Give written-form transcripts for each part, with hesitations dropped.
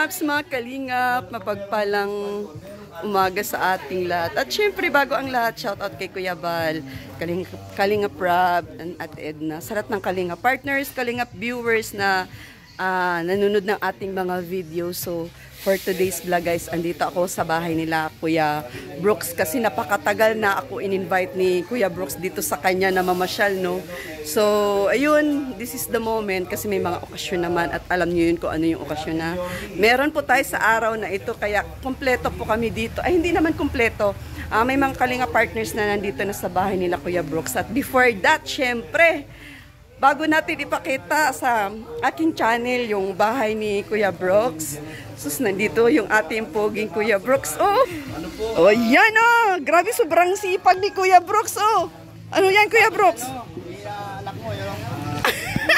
Guwaps, mga kalingap, mapagpalang umaga sa ating lahat. At syempre, bago ang lahat, shoutout kay Kuya Bal, Kalingap Rob, at Edna. Sa lahat ng Kalingap partners, Kalingap viewers na nanonood ng ating mga video. So, for today's vlog guys, andito ako sa bahay nila Kuya Brooks kasi napakatagal na ako in-invite ni Kuya Brooks dito sa kanya na mamasyal, no? So, ayun, this is the moment kasi may mga okasyon naman at alam niyo yun kung ano yung okasyon na meron po tayo sa araw na ito, kaya kompleto po kami dito. Ay, hindi naman kompleto. May mga kalinga partners na nandito na sa bahay nila Kuya Brooks. At before that, syempre, bago natin ipakita sa aking channel yung bahay ni Kuya Brooks, sus, nandito yung ating poging Kuya Brooks. Oh, oh yan oh. Grabe, sobrang sipag ni Kuya Brooks. Oh, ano yan Kuya Brooks? Anak mo, yun.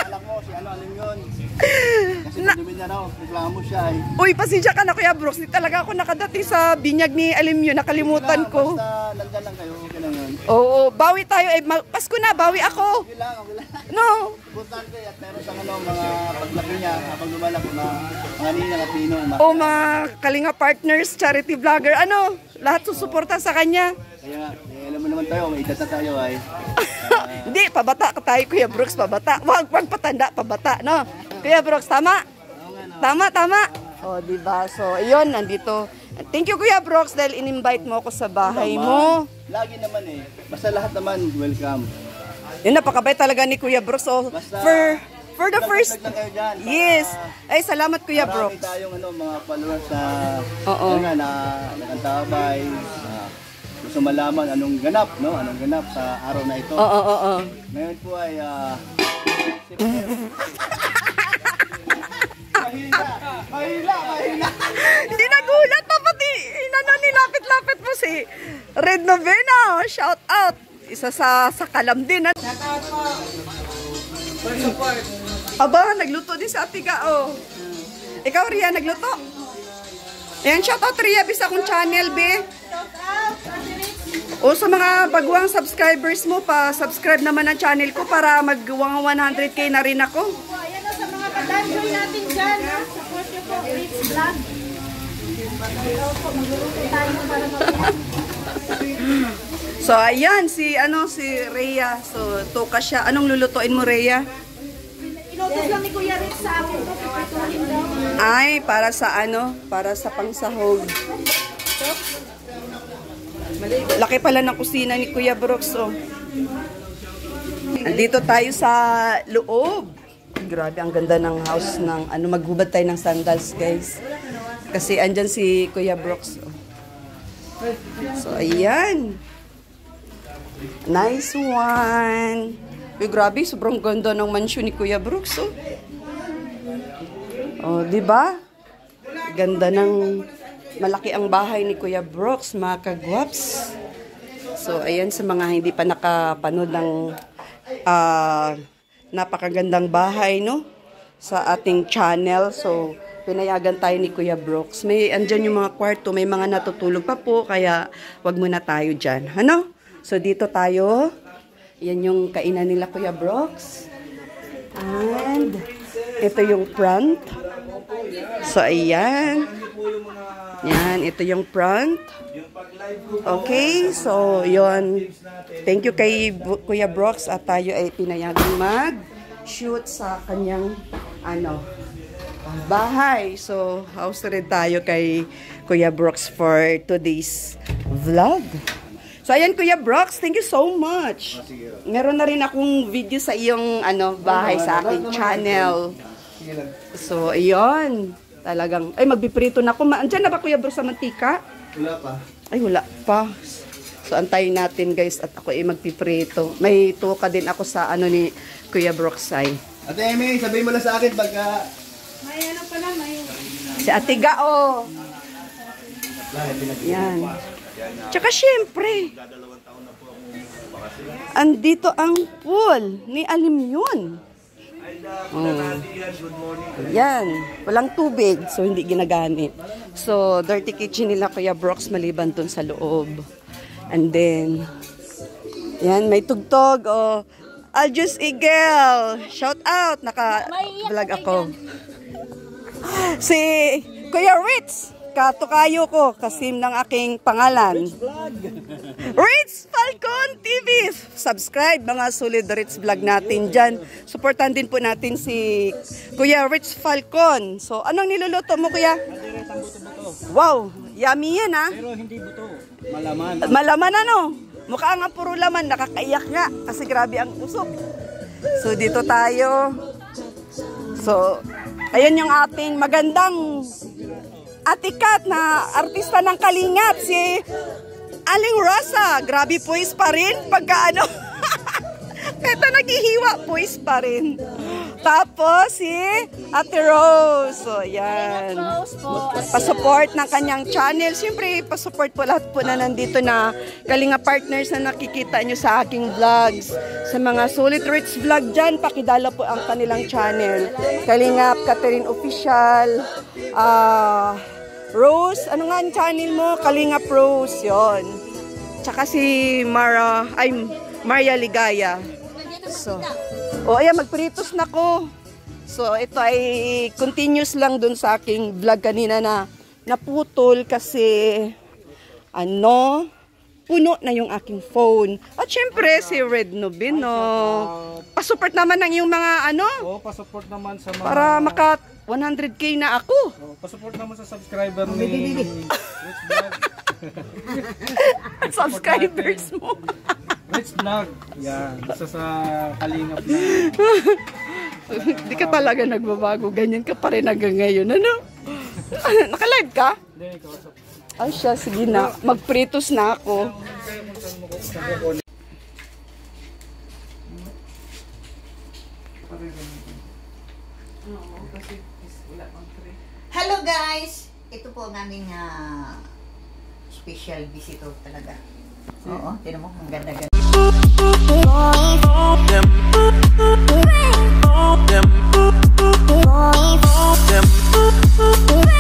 Anak mo, si ano yun. Kasi dumi niya raw, reklamo siya eh. Uy, pasensya ka na Kuya Brooks. Di talaga ako nakadating sa binyag ni Alimyo. Nakalimutan ko. Basta nandyan lang kayo, okay lang yun. Oo, bawi tayo. Eh, Pasko na, bawi ako. Okay lang, okay lang. No. Importante at meron sa ano, mga paglaki niya, habang lumalaki na mga ninang at ninong. O mga kalinga partners, charity vlogger, ano, lahat susuporta sa kanya. Kaya nga, alam mo naman tayo, may edad na tayo ay. Hindi, pabata ka tayo Kuya Brooks, pabata. Wag patanda, pabata, no? Kuya Brooks, tama? Tama, tama. O, diba? So, ayun, nandito. Thank you Kuya Brooks dahil in-invite mo ako sa bahay mo. Lagi naman eh. Basta lahat naman, welcome. Yun, napakabait talaga ni Kuya Brooks. So, for the first... Yes. Ay, salamat Kuya Brooks. Marami tayong ano, mga followers sa... Oo. Na nakantabay. Gusto malaman anong ganap, no? Anong ganap sa araw na ito. Oo. Ngayon po ay... Mahila. Hindi nagulat pa pati. Nilapit-lapit mo si Red Novena. Shout out. Isa sa kalam din. Shout out po. Aba, nagluto din sa Atiga, oh. Ikaw, Ria, nagluto? Ayan, shout out, Ria, bisa akong channel, be. Shout out, o sa mga baguang subscribers mo, pa-subscribe naman ang channel ko para mag-100k na rin ako. Ayan o, sa mga kadanjoy natin dyan, support nyo po, Rich Vlog. Magluluto tayo para mag-yan. So, ayan, si Rhea. So, tuka siya. Anong lulutuin mo, Rhea? Inutos lang ni Kuya Rich sa akin to, pipituhin daw. Ay, para sa para sa pangsahog. Laki pala ng kusina ni Kuya Brooks, oh. Andito tayo sa loob. Grabe, ang ganda ng house ng maghubad tayo ng sandals, guys. Kasi andyan si Kuya Brooks, oh. So, ayan. Nice one. Uy, grabe, sobrang ganda ng mansion ni Kuya Brooks, oh. Oh, di ba? Ganda ng malaki ang bahay ni Kuya Brooks, mga kagwaps. So, ayan sa mga hindi pa nakapanood ng napakagandang bahay, no? Sa ating channel. So, pinayagan tayo ni Kuya Brooks. Andyan yung mga kwarto, may mga natutulog pa po, kaya wag muna tayo dyan. Ano? So, dito tayo. Yan yung kainan nila Kuya Brooks. And, ito yung front. So, ayan. Yan, ito yung front. Okay, so, yun. Thank you kay Kuya Brooks at tayo ay pinayagang mag-shoot sa kanyang, bahay. So, house rin tayo kay Kuya Brooks for today's vlog. So, ayan Kuya Brooks, thank you so much. Meron na rin akong video sa iyong bahay sa aking channel. So, ayun. Talagang, ay magpiprito na ako. Andyan na ba Kuya Brooks sa mantika? Wala pa. Ay, wala pa. So, antayin natin guys at ako ay magpiprito. May tuka din ako sa ni Kuya Brooks ay. Ate Amy, sabihin mo lang sa akin pagka... May pala, may... Si Atiga, oh. Yan. Tsaka syempre, andito ang pool ni Alimyon. Yan. Walang tubig, so hindi ginagamit. So, dirty kitchen nila Kuya Brooks maliban dun sa loob. And then, yan, may tugtog. Oh, Aljus Eagle. Shout out. Naka-vlog ako. Si Kuya Ritz, katukayo ko, kasim ng aking pangalan. Ritz Falcon TV. Subscribe mga solid Ritz vlog natin dyan. Supportan din po natin si Kuya Ritz Falcon. So, anong niluluto mo, Kuya? Wow, yummy yan ha. Pero hindi buto. Malaman. Malaman ano? Mukha nga puro laman, nakakaiyak nga. Kasi grabe ang usok. So, dito tayo. So, ayan yung ating magandang atikat na artista ng Kalingap, si Aling Rosa. Grabe poise pa rin pagka ano. Eto naghihiwa, poise pa rin. Tapos si Ate Rose. So, yan. Pasupport ng kanyang channel. Siyempre, pasupport po lahat po na nandito na Kalinga partners na nakikita nyo sa aking vlogs. Sa mga Solid Ritz vlog dyan, pakidala po ang kanilang channel. Kalingap, Catherine Official, Rose, ano nga ang channel mo? Kalingap Rose, yon. Tsaka si Maria Ligaya. So, ayan, magpritos na ko. So, ito ay continuous lang dun sa aking vlog kanina na naputol kasi puno na yung aking phone. At syempre, si Red Nobino. Pasupport naman ng yung mga Oo, pasupport naman sa mga... para maka 100k na ako. Pasupport naman sa subscriber ni Rich Vlog. Subscribers mo. Rich Vlog. Yan. Isa sa Kalingap na. Hindi ka talaga nagbabago. Ganyan ka pa rin hanggang ngayon. Ano? Naka-live ka? Hindi, ikaw sa... Ay siya, sige na. Magpritos na ako. Hello guys! Ito po ang aming special visitor talaga. Oo, tinan mo, ang ganda-ganda. Them